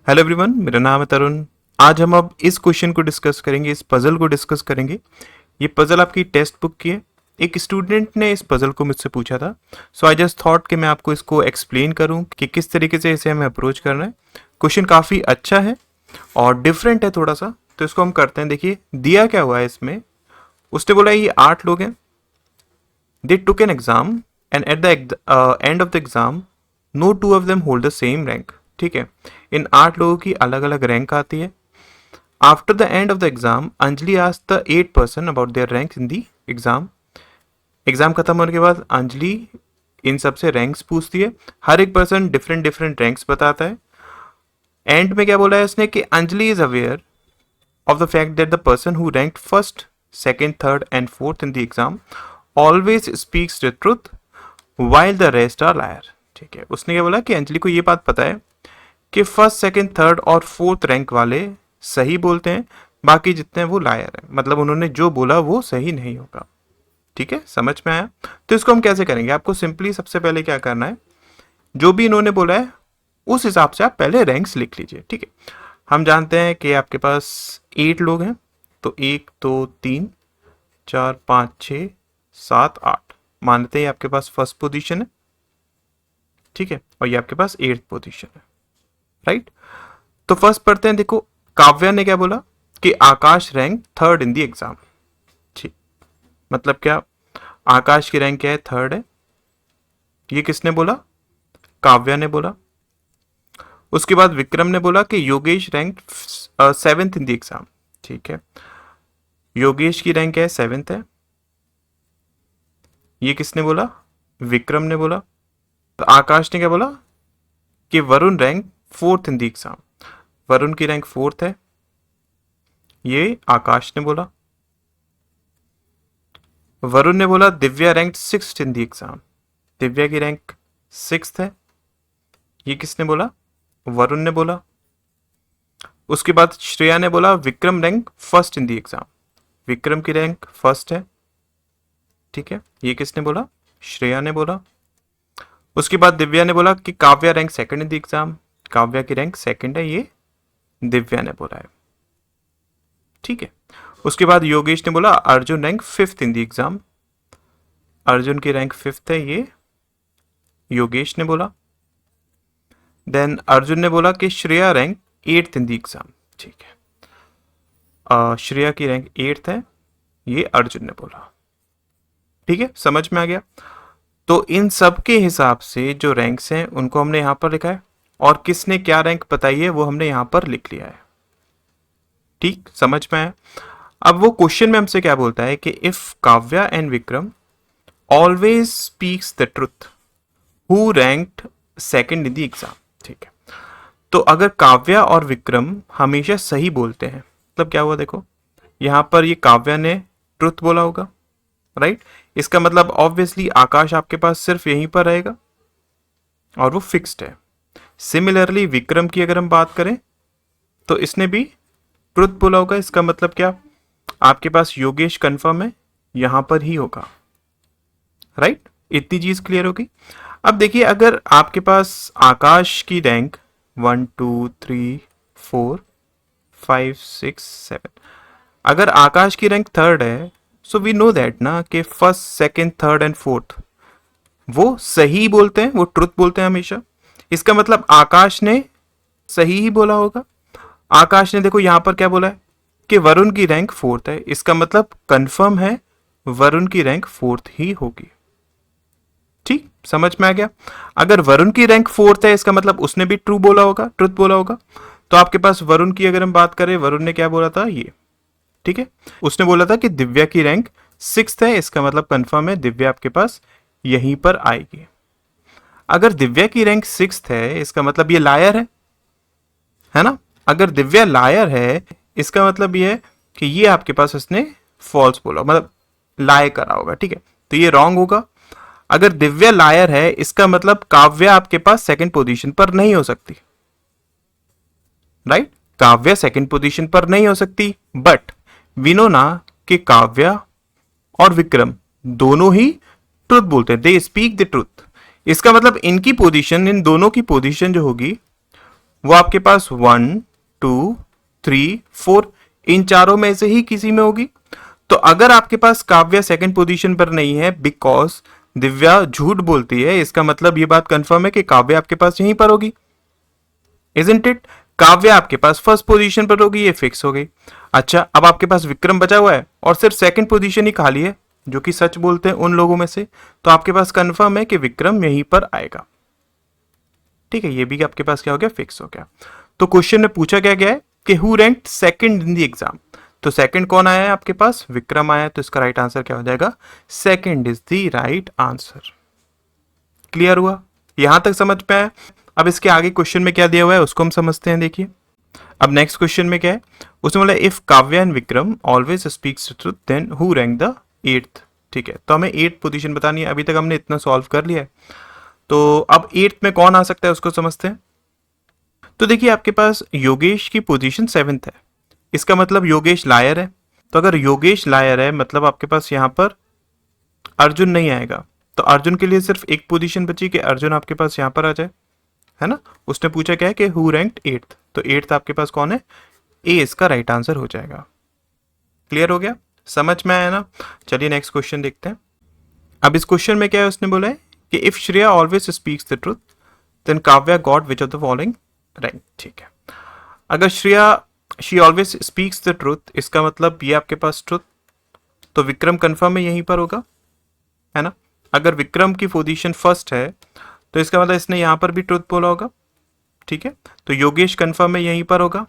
Hello everyone, मेरा नाम है तरुण। आज हम अब इस क्वेश्चन को डिस्कस करेंगे, इस पजल को डिस्कस करेंगे। ये पजल आपकी टेक्स्ट बुक की है। एक स्टूडेंट ने इस पजल को मुझसे पूछा था, सो आई जस्ट थॉट कि मैं आपको इसको एक्सप्लेन करूं कि किस तरीके से इसे हमें अप्रोच करना है। क्वेश्चन काफ़ी अच्छा है और डिफरेंट है थोड़ा सा, तो इसको हम करते हैं। देखिए दिया क्या हुआ है इसमें। उसने बोला ये 8 लोग हैं, they took an exam and at the end of the exam no two of them hold the same rank. ठीक है, इन 8 लोगों की अलग अलग रैंक आती है। After the end of the exam Anjali asked the 8 person about their rank in the exam. Exam खत्म होने के बाद अंजलि इन सबसे रैंक्स पूछती है। हर एक पर्सन डिफरेंट डिफरेंट रैंक्स बताता है। एंड में क्या बोला है उसने कि Anjali is aware of the fact that the person who ranked first, second, third, and fourth in the exam always speaks the truth while the rest are liar। ठीक है, उसने क्या बोला कि अंजलि को ये बात पता है कि फर्स्ट, सेकंड, थर्ड और फोर्थ रैंक वाले सही बोलते हैं, बाकी जितने हैं वो लायर हैं। मतलब उन्होंने जो बोला वो सही नहीं होगा। ठीक है, समझ में आया? तो इसको हम कैसे करेंगे? आपको सिंपली सबसे पहले क्या करना है, जो भी इन्होंने बोला है उस हिसाब से आप पहले रैंक्स लिख लीजिए। ठीक है, हम जानते हैं कि आपके पास 8 लोग हैं, तो 1 2 3 4 5 6 7 8 मानते हैं आपके पास फर्स्ट पोजीशन है। ठीक है, और ये आपके पास 8th पोजीशन है। राइट, तो फर्स्ट पढ़ते हैं। देखो काव्या ने क्या बोला कि Akash rank third in the exam. ठीक, मतलब क्या? आकाश की रैंक क्या है? थर्ड है। ये किसने बोला? काव्या ने बोला। उसके बाद विक्रम ने बोला कि Yogesh rank 7th in the exam. ठीक है, योगेश की रैंक है 7th है। ये किसने बोला? विक्रम ने बोला। तो आकाश ने क्या बोला कि Varun rank 4th in the exam. Varun की रैंक 4th है, ये आकाश ने बोला। वरुण ने बोला Divya rank 6th in the exam. Divya की रैंक 6th है, ये किसने बोला? वरुण ने बोला। उसके बाद श्रेया ने बोला Vikram rank first in the exam. Vikram की रैंक फर्स्ट है। ठीक है, ये किसने बोला? श्रेया ने बोला। उसके बाद दिव्या ने बोला कि Kavya rank second in the exam. Kavya की रैंक सेकंड है, ये दिव्या ने बोला है। ठीक है, उसके बाद योगेश ने बोला Arjun rank 5th in the exam. Arjun की रैंक 5th है, ये योगेश ने बोला। देन अर्जुन ने बोला कि Shreya rank 8th in the exam. ठीक है, श्रेया की रैंक 8th है, ये अर्जुन ने बोला। ठीक है, समझ में आ गया? तो इन सब के हिसाब से जो रैंक्स हैं उनको हमने यहां पर लिखा है, और किसने क्या रैंक बताई है वो हमने यहां पर लिख लिया है। ठीक, समझ में आया? अब वो क्वेश्चन में हमसे क्या बोलता है कि if Kavya and Vikram always speaks the truth who ranked second in the exam. ठीक है, तो अगर काव्या और विक्रम हमेशा सही बोलते हैं, मतलब क्या हुआ? देखो यहां पर ये काव्या ने ट्रुथ बोला होगा, राइट? इसका मतलब ऑब्वियसली आकाश आपके पास सिर्फ यहीं पर रहेगा और वो फिक्स्ड है। सिमिलरली विक्रम की अगर हम बात करें तो इसने भी ट्रुथ बोला होगा। इसका मतलब क्या? आपके पास योगेश कंफर्म है, यहां पर ही होगा। राइट, इतनी चीज क्लियर होगी। अब देखिए, अगर आपके पास आकाश की रैंक 1 2 3 4 5 6 7, अगर आकाश की रैंक थर्ड है, सो वी नो दैट ना कि first, second, third and fourth वो सही बोलते हैं, वो ट्रुथ बोलते हैं हमेशा। इसका मतलब आकाश ने सही ही बोला होगा। आकाश ने देखो यहां पर क्या बोला है कि वरुण की रैंक 4th है। इसका मतलब कंफर्म है वरुण की रैंक 4th ही होगी। ठीक, समझ में आ गया? अगर वरुण की रैंक 4th है, इसका मतलब उसने भी ट्रू बोला होगा, ट्रुथ बोला होगा। तो आपके पास वरुण की अगर हम बात करें, वरुण ने क्या बोला था? ये। ठीक है, उसने बोला था कि दिव्या की रैंक 6th है। इसका मतलब कंफर्म है दिव्या आपके पास यहीं पर आएगी। अगर दिव्या की रैंक 6th है, इसका मतलब ये लायर है ना? अगर दिव्या लायर है, इसका मतलब ये है कि ये आपके पास उसने फॉल्स बोला, मतलब लाए करा होगा। ठीक है, तो ये रॉन्ग होगा। अगर दिव्या लायर है, इसका मतलब काव्या आपके पास सेकंड पोजीशन पर नहीं हो सकती। राइट, काव्या सेकंड पोजीशन पर नहीं हो सकती, बट वी नो ना कि काव्या और विक्रम दोनों ही ट्रुथ बोलते हैं, दे स्पीक द ट्रुथ। इसका मतलब इनकी पोजीशन, इन दोनों की पोजीशन जो होगी वो आपके पास 1 2 3 4 इन चारों में से ही किसी में होगी। तो अगर आपके पास काव्या सेकंड पोजीशन पर नहीं है बिकॉज दिव्या झूठ बोलती है, इसका मतलब ये बात कंफर्म है कि काव्या आपके पास यहीं पर होगी, इजंट इट। काव्या आपके पास फर्स्ट पोजीशन पर होगी, ये फिक्स हो गई। अच्छा, अब आपके पास विक्रम बचा हुआ है और सिर्फ सेकंड पोजीशन ही खाली है, जो कि सच बोलते हैं उन लोगों में से, तो आपके पास कंफर्म है कि विक्रम यहीं पर आएगा। ठीक है, ये भी आपके पास क्या हो गया, फिक्स हो गया। तो क्वेश्चन में पूछा क्या गया है कि who ranked second in the exam. तो सेकंड कौन आया है आपके पास, विक्रम आया है, तो इसका राइट आंसर क्या हो जाएगा, second is the right answer. Clear हुआ, यहां तक समझ में आया। अब इसके आगे क्वेश्चन में क्या दिया हुआ है उसको हम समझते हैं। देखिए अब नेक्स्ट क्वेश्चन में क्या है, उसमें बोला if Kavya and Vikram always speaks truth then who rank the eighth. ठीक है, तो हमें एट्थ पोजीशन बतानी है। अभी तक हमने इतना सॉल्व कर लिया है, तो अब एट्थ में कौन आ सकता है उसको समझते हैं। तो देखिए आपके पास योगेश की पोजीशन सेवेंथ है, इसका मतलब योगेश लायर है। तो अगर योगेश लायर है मतलब आपके पास यहां पर अर्जुन नहीं आएगा, तो अर्जुन के लिए सिर्फ एक पोजीशन बची कि अर्जुन आपके पास यहां पर आ जाए, है ना। उसने पूछा क्या है कि हु रैंक्ड एट्थ, तो एट्थ आपके पास कौन है, ए इसका राइट आंसर हो जाएगा। क्लियर हो गया, समझ में आया ना। चलिए नेक्स्ट क्वेश्चन देखते हैं। अब इस क्वेश्चन में क्या है, उसने बोला है कि if Shreya always speaks the truth then Kavya got which of the following rank. ठीक है, अगर Shreya she always speaks the truth, इसका मतलब ये आपके पास ट्रुथ, तो विक्रम कंफर्म है यहीं पर होगा, है ना। अगर विक्रम की पोजीशन फर्स्ट है तो इसका मतलब इसने यहां पर भी ट्रुथ बोला होगा। ठीक है, तो योगेश कंफर्म है यहीं पर होगा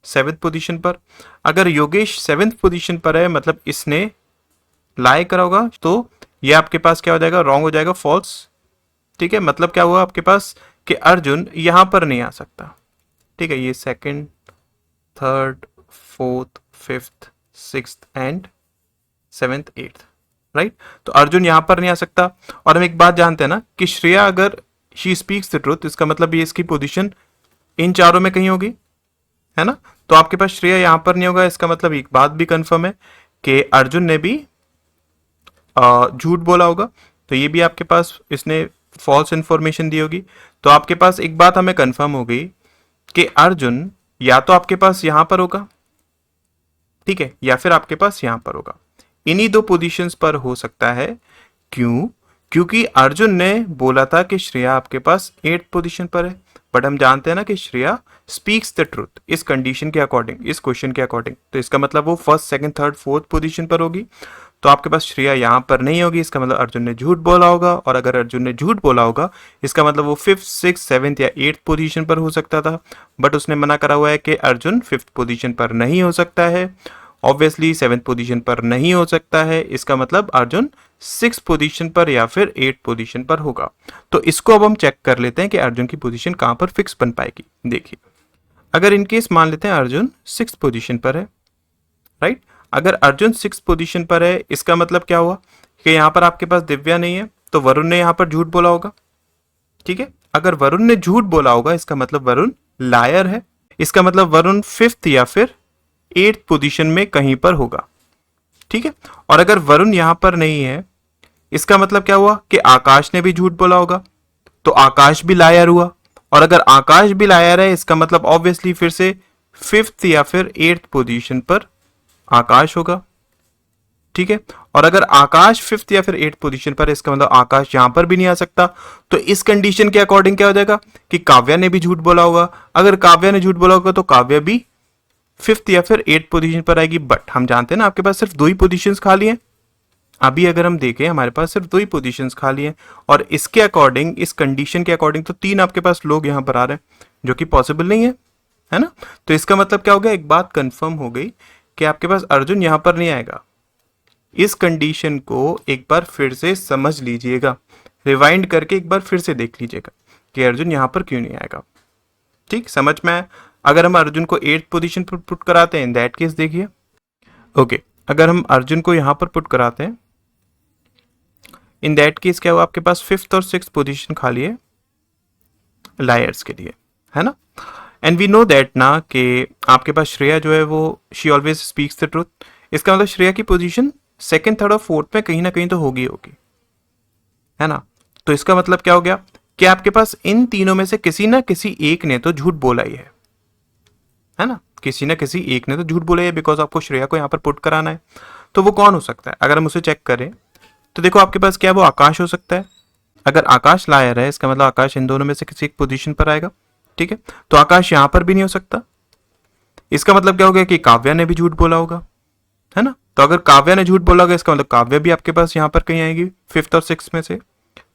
सेवेंथ पोजीशन पर। अगर योगेश सेवेंथ पोजीशन पर है मतलब इसने लाई करा होगा, तो ये आपके पास क्या हो जाएगा, रॉन्ग हो जाएगा, फॉल्स। ठीक है, मतलब क्या हुआ आपके पास कि अर्जुन यहां पर नहीं आ सकता। ठीक है, ये second third fourth fifth sixth and seventh eighth, right. तो अर्जुन यहां पर नहीं आ सकता। और हम एक बात जानते हैं ना कि श्रेया अगर शी स्पीक्स द ट्रुथ, इसका मतलब ये इसकी पोजीशन इन चारों में कहीं होगी, है ना। तो आपके पास श्रेया यहां पर नहीं होगा, इसका मतलब एक बात भी कंफर्म है कि अर्जुन ने भी झूठ बोला होगा, तो ये भी आपके पास इसने फॉल्स इंफॉर्मेशन दी होगी। तो आपके पास एक बात हमें कंफर्म हो गई कि अर्जुन या तो आपके पास यहां पर होगा, ठीक है, या फिर आपके पास यहां पर होगा। इन्हीं दो पोजीशंस पर हो सकता है। क्यों, क्योंकि अर्जुन ने बोला था कि श्रेया आपके पास एट्थ पोजीशन पर है, बट हम जानते हैं ना कि श्रेया स्पीक्स द ट्रुथ इस कंडीशन के अकॉर्डिंग, इस क्वेश्चन के अकॉर्डिंग, तो इसका मतलब वो first second third fourth position पर होगी। तो आपके पास श्रेया यहां पर नहीं होगी, इसका मतलब अर्जुन ने झूठ बोला होगा। और अगर अर्जुन ने झूठ बोला होगा इसका मतलब वो फिफ्थ सिक्स सेवेंथ या एट्थ पोजीशन पर हो सकता था, बट उसने मना करा हुआ है कि अर्जुन फिफ्थ पोजीशन पर नहीं हो सकता है, ऑब्वियसली सेवेंथ पोजीशन पर नहीं हो सकता है, इसका मतलब अर्जुन सिक्स पोजीशन पर या फिर एट पोजीशन पर होगा। तो इसको अब हम चेक कर लेते हैं कि अर्जुन की पोजीशन कहां पर फिक्स बन पाएगी। देखिए अगर इनकेस मान लेते हैं अर्जुन सिक्स पोजीशन पर है, राइट। अगर अर्जुन सिक्स पोजीशन पर है इसका मतलब क्या हुआ कि यहां पर आपके पास दिव्या नहीं है, तो वरुण ने यहां पर झूठ बोला होगा। ठीक है, अगर वरुण ने झूठ बोला होगा इसका मतलब वरुण लायर है, इसका मतलब वरुण फिफ्थ या फिर एट्थ पोजीशन में कहीं पर होगा। ठीक है, और अगर वरुण यहां पर नहीं है इसका मतलब क्या हुआ कि आकाश ने भी झूठ बोला होगा, तो आकाश भी लायर हुआ। और अगर आकाश भी लायर है इसका मतलब ऑब्वियसली फिर से फिफ्थ या फिर एट्थ पोजीशन पर आकाश होगा। ठीक है, और अगर आकाश फिफ्थ या फिर एट्थ पोजीशन पर है इसका मतलब आकाश यहां पर भी नहीं आ सकता। तो इस कंडीशन के अकॉर्डिंग क्या हो जाएगा कि काव्या ने भी झूठ बोला होगा। अगर काव्या ने झूठ बोला होगा तो काव्या भी फिफ्थ या फिर एट्थ पोजीशन पर आएगी। बट हम जानते हैं ना आपके पास सिर्फ दो ही पोजीशंस खाली हैं। अभी अगर हम देखें हमारे पास सिर्फ दो ही पोजीशंस खाली हैं, और इसके अकॉर्डिंग, इस कंडीशन के अकॉर्डिंग तो तीन आपके पास लोग यहां पर आ रहे हैं, जो कि पॉसिबल नहीं है ना। तो इसका मतलब क्या हो गया, एक बात कंफर्म हो गई कि आपके पास अर्जुन यहां पर नहीं आएगा। इस कंडीशन को एक बार फिर से समझ लीजिएगा, रिवाइंड करके एक बार फिर से देख लीजिएगा कि अर्जुन यहां पर क्यों नहीं आएगा। ठीक, समझ में आया। अगर हम अर्जुन को एट्थ पोजीशन पर पुट कराते हैं, इन दैट केस देखिए, ओके, अगर हम अर्जुन को यहां पर पुट कराते हैं, इन दैट केस क्या हुआ, आपके पास फिफ्थ और सिक्स्थ पोजीशन खाली है लायर्स के लिए, है ना। एंड वी नो दैट ना कि आपके पास श्रेया जो है वो she always speaks the truth, इसका मतलब श्रेया की पोजीशन सेकंड थर्ड और फोर्थ में कहीं ना कहीं तो होगी, है ना। तो इसका मतलब क्या हो गया कि आपके पास इन तीनों में से किसी ना किसी एक ने तो झूठ बोला ही है ना, किसी ना किसी एक ने तो झूठ बोला है, बिकॉज आपको श्रेया को यहाँ पर पुट कराना है। तो वो कौन हो सकता है? अगर हम उसे चेक करें तो देखो आपके पास क्या वो आकाश हो सकता है। अगर आकाश लायर है इसका मतलब आकाश इन दोनों में से किसी एक पोजीशन पर आएगा, ठीक है। तो आकाश यहां पर भी नहीं हो सकता। इसका मतलब क्या हो गया कि काव्या ने भी झूठ बोला होगा, है ना। तो अगर काव्या ने झूठ बोला होगा इसका मतलब काव्या भी आपके पास यहां पर कहीं आएगी, फिफ्थ और सिक्स में से,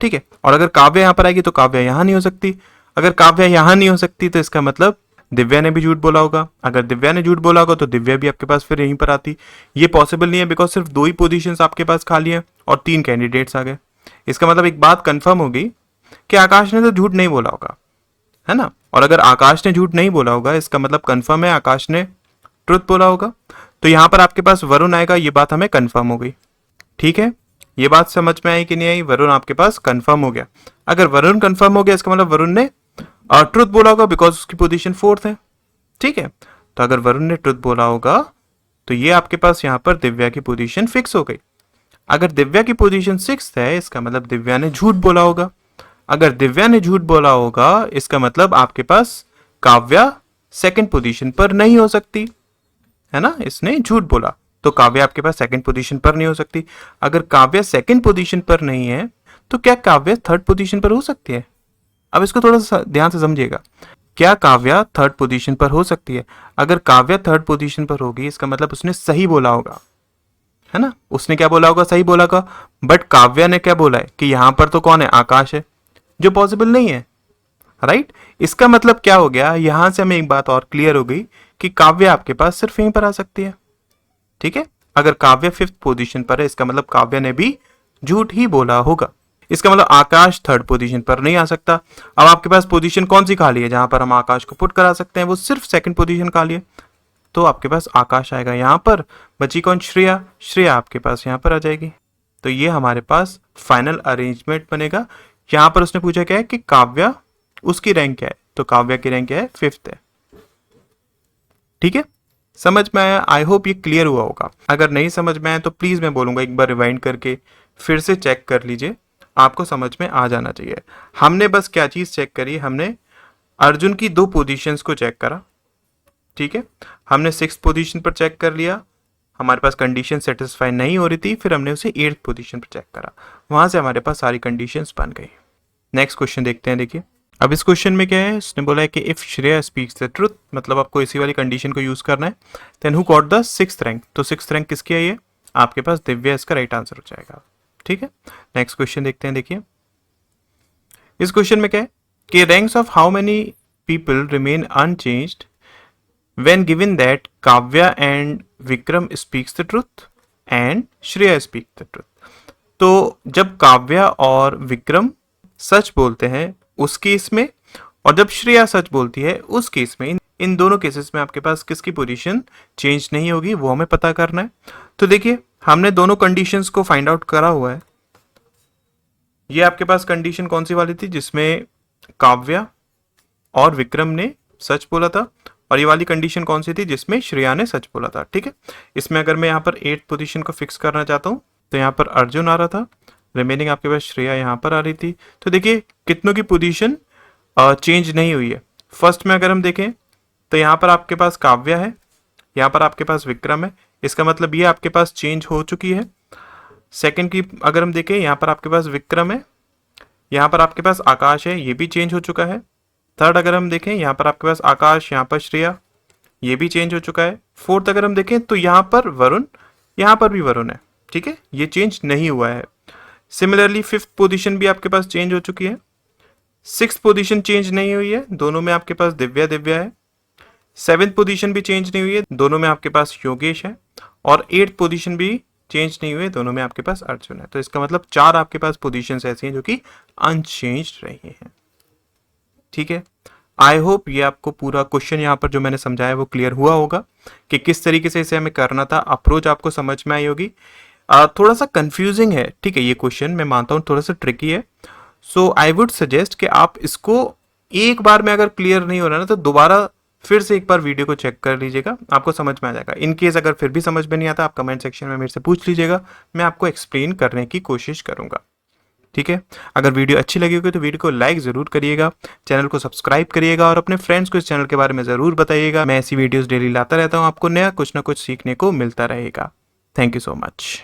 ठीक है। और अगर काव्या यहां पर आएगी तो काव्या यहां नहीं हो सकती। अगर काव्या यहां नहीं हो सकती तो इसका मतलब दिव्या ने भी झूठ बोला होगा। अगर दिव्या ने झूठ बोला होगा तो दिव्या भी आपके पास फिर यहीं पर आती। ये पॉसिबल नहीं है, बिकॉज सिर्फ 2 ही पोजीशंस आपके पास खाली है और 3 कैंडिडेट्स आ गए। इसका मतलब एक बात कंफर्म होगी कि आकाश ने तो झूठ नहीं बोला होगा, है ना। और अगर आकाश ने झूठ नहीं बोला होगा इसका मतलब कंफर्म है आकाश ने ट्रुथ बोला होगा। तो यहां पर आपके पास वरुण आएगा, ये बात हमें कंफर्म हो गई, ठीक है। ये बात समझ में आई कि नहीं आई? वरुण आपके पास कंफर्म हो गया। अगर वरुण कंफर्म हो गया इसका मतलब वरुण ने ट्रुथ बोला होगा, बिकॉज उसकी पोजीशन 4th है, ठीक है। तो अगर वरुण ने ट्रुथ बोला होगा तो ये आपके पास यहां पर दिव्या की पोजीशन फिक्स हो गई। अगर दिव्या की पोजीशन 6th है इसका मतलब दिव्या ने झूठ बोला होगा। अगर दिव्या ने झूठ बोला होगा इसका मतलब आपके पास काव्या 2nd पोजीशन पर नहीं हो सकती, है ना। इसने झूठ बोला तो काव्या आपके पास 2nd पोजीशन पर नहीं हो सकती। अगर काव्या 2nd पोजीशन पर नहीं है तो क्या काव्या 3rd पोजीशन पर हो सकती है? अब इसको थोड़ा सा ध्यान से समझिएगा। क्या काव्या 3rd पोजीशन पर हो सकती है? अगर काव्या 3rd पोजीशन पर होगी इसका मतलब उसने सही बोला होगा, है ना। उसने क्या बोला होगा? सही बोला होगा। बट काव्या ने क्या बोला है कि यहां पर तो कौन है? आकाश है, जो पॉसिबल नहीं है, राइट। इसका मतलब क्या हो गया? यहां से हमें एक बात और क्लियर हो गई कि काव्या आपके पास सिर्फ यहीं पर आ सकती है, ठीक है। अगर काव्या 5th पोजीशन पर है इसका मतलब काव्या ने भी झूठ ही बोला होगा। इसका मतलब आकाश 3rd पोजीशन पर नहीं आ सकता। अब आपके पास पोजीशन कौन सी खाली है जहां पर हम आकाश को पुट करा सकते हैं? वो सिर्फ 2nd पोजीशन खाली है, तो आपके पास आकाश आएगा यहां पर। बची कौन? श्रेया। श्रेया आपके पास यहां पर आ जाएगी। तो ये हमारे पास फाइनल अरेंजमेंट बनेगा। यहां पर उसने पूछा क्या है कि काव्या उसकी रैंक क्या है, तो काव्या की रैंक क्या है? 5th है, ठीक है। समझ में आया? आई होप ये क्लियर हुआ होगा। अगर नहीं समझ में आया तो प्लीज मैं बोलूंगा एक बार रिवाइंड करके फिर से चेक कर लीजिए, आपको समझ में आ जाना चाहिए। हमने बस क्या चीज चेक करी? हमने अर्जुन की 2 पोजीशंस को चेक करा, ठीक है। हमने 6th पोजीशन पर चेक कर लिया, हमारे पास कंडीशन सेटिस्फाई नहीं हो रही थी, फिर हमने उसे 8th पोजीशन पर चेक करा, वहां से हमारे पास सारी कंडीशंस बन गई। नेक्स्ट क्वेश्चन देखते हैं। देखिए अब इस क्वेश्चन में क्या है, उसने बोला है कि if Shreya speaks the truth, मतलब आपको इसी वाली कंडीशन को यूज करना है, then who got the 6th rank. तो 6th रैंक किसकी आई है? आपके पास दिव्या इसका राइट आंसर हो जाएगा, ठीक है। नेक्स्ट क्वेश्चन देखते हैं। देखिए इस क्वेश्चन में क्या है कि ranks of how many people remain unchanged when given that Kavya and Vikram speaks the truth and Shreya speak the truth. तो जब काव्या और विक्रम सच बोलते हैं उस केस में, और जब श्रेया सच बोलती है उस केस में, इन दोनों केसेस में आपके पास किसकी पोजीशन चेंज नहीं होगी, वो हमें पता करना है। तो देखिए हमने दोनों कंडीशंस को फाइंड आउट करा हुआ है। ये आपके पास कंडीशन कौन सी वाली थी जिसमें काव्या और विक्रम ने सच बोला था, और ये वाली कंडीशन कौन सी थी जिसमें श्रेया ने सच बोला था, ठीक है। इसमें अगर मैं यहाँ पर 8th पोजीशन को फिक्स करना चाहता हूँ तो यहाँ पर अर्जुन आ रहा था, रिमेनिंग आपके पास श्रेया यहाँ पर आ रही थी। तो देखिए कितनों की पोजीशन चेंज नहीं हुई है। फर्स्ट में अगर हम देखें तो यहाँ पर आपके पास काव्या है, यहाँ पर आपके पास विक्रम है, इसका मतलब ये आपके पास चेंज हो चुकी है। सेकंड की अगर हम देखें यहाँ पर आपके पास विक्रम है, यहाँ पर आपके पास आकाश है, ये भी चेंज हो चुका है। थर्ड अगर हम देखें यहाँ पर आपके पास आकाश, यहाँ पर श्रेया, ये भी चेंज हो चुका है। फोर्थ अगर हम देखें तो यहाँ पर वरुण, यहाँ पर भी वरुण है, ठीक है, ये चेंज नहीं हुआ है। सिमिलरली 5th पोजीशन भी आपके पास चेंज हो चुकी है। 6th पोजीशन चेंज नहीं हुई है, दोनों में आपके पास दिव्या दिव्या है। 7th पोजीशन भी चेंज नहीं हुई है, दोनों में आपके पास योगेश है। और 8th पोजीशन भी चेंज नहीं हुए, दोनों में आपके पास अर्जुन है। तो इसका मतलब 4 आपके पास पोजीशंस ऐसी हैं जो कि अनचेंज्ड रही हैं, ठीक है। आई होप ये आपको पूरा क्वेश्चन यहाँ पर जो मैंने समझाया वो क्लियर हुआ होगा कि किस तरीके से इसे हमें करना था। अप्रोच आपको समझ में आई होगी। थोड़ा सा कंफ्यूजिंग है, ठीक है, ये क्वेश्चन मैं मानता हूँ थोड़ा सा ट्रिकी है। सो आई वुड सजेस्ट कि आप इसको एक बार में अगर क्लियर नहीं हो रहा ना तो दोबारा फिर से एक बार वीडियो को चेक कर लीजिएगा, आपको समझ में आ जाएगा। इन केस अगर फिर भी समझ में नहीं आता आप कमेंट सेक्शन में मेरे से पूछ लीजिएगा, मैं आपको एक्सप्लेन करने की कोशिश करूंगा, ठीक है, अगर वीडियो अच्छी लगी होगी तो वीडियो को लाइक ज़रूर करिएगा, चैनल को सब्सक्राइब करिएगा और अपने फ्रेंड्स को इस चैनल के बारे में ज़रूर बताइएगा। मैं ऐसी वीडियोस डेली लाता रहता हूँ, आपको नया कुछ ना कुछ सीखने को मिलता रहेगा। Thank you so much.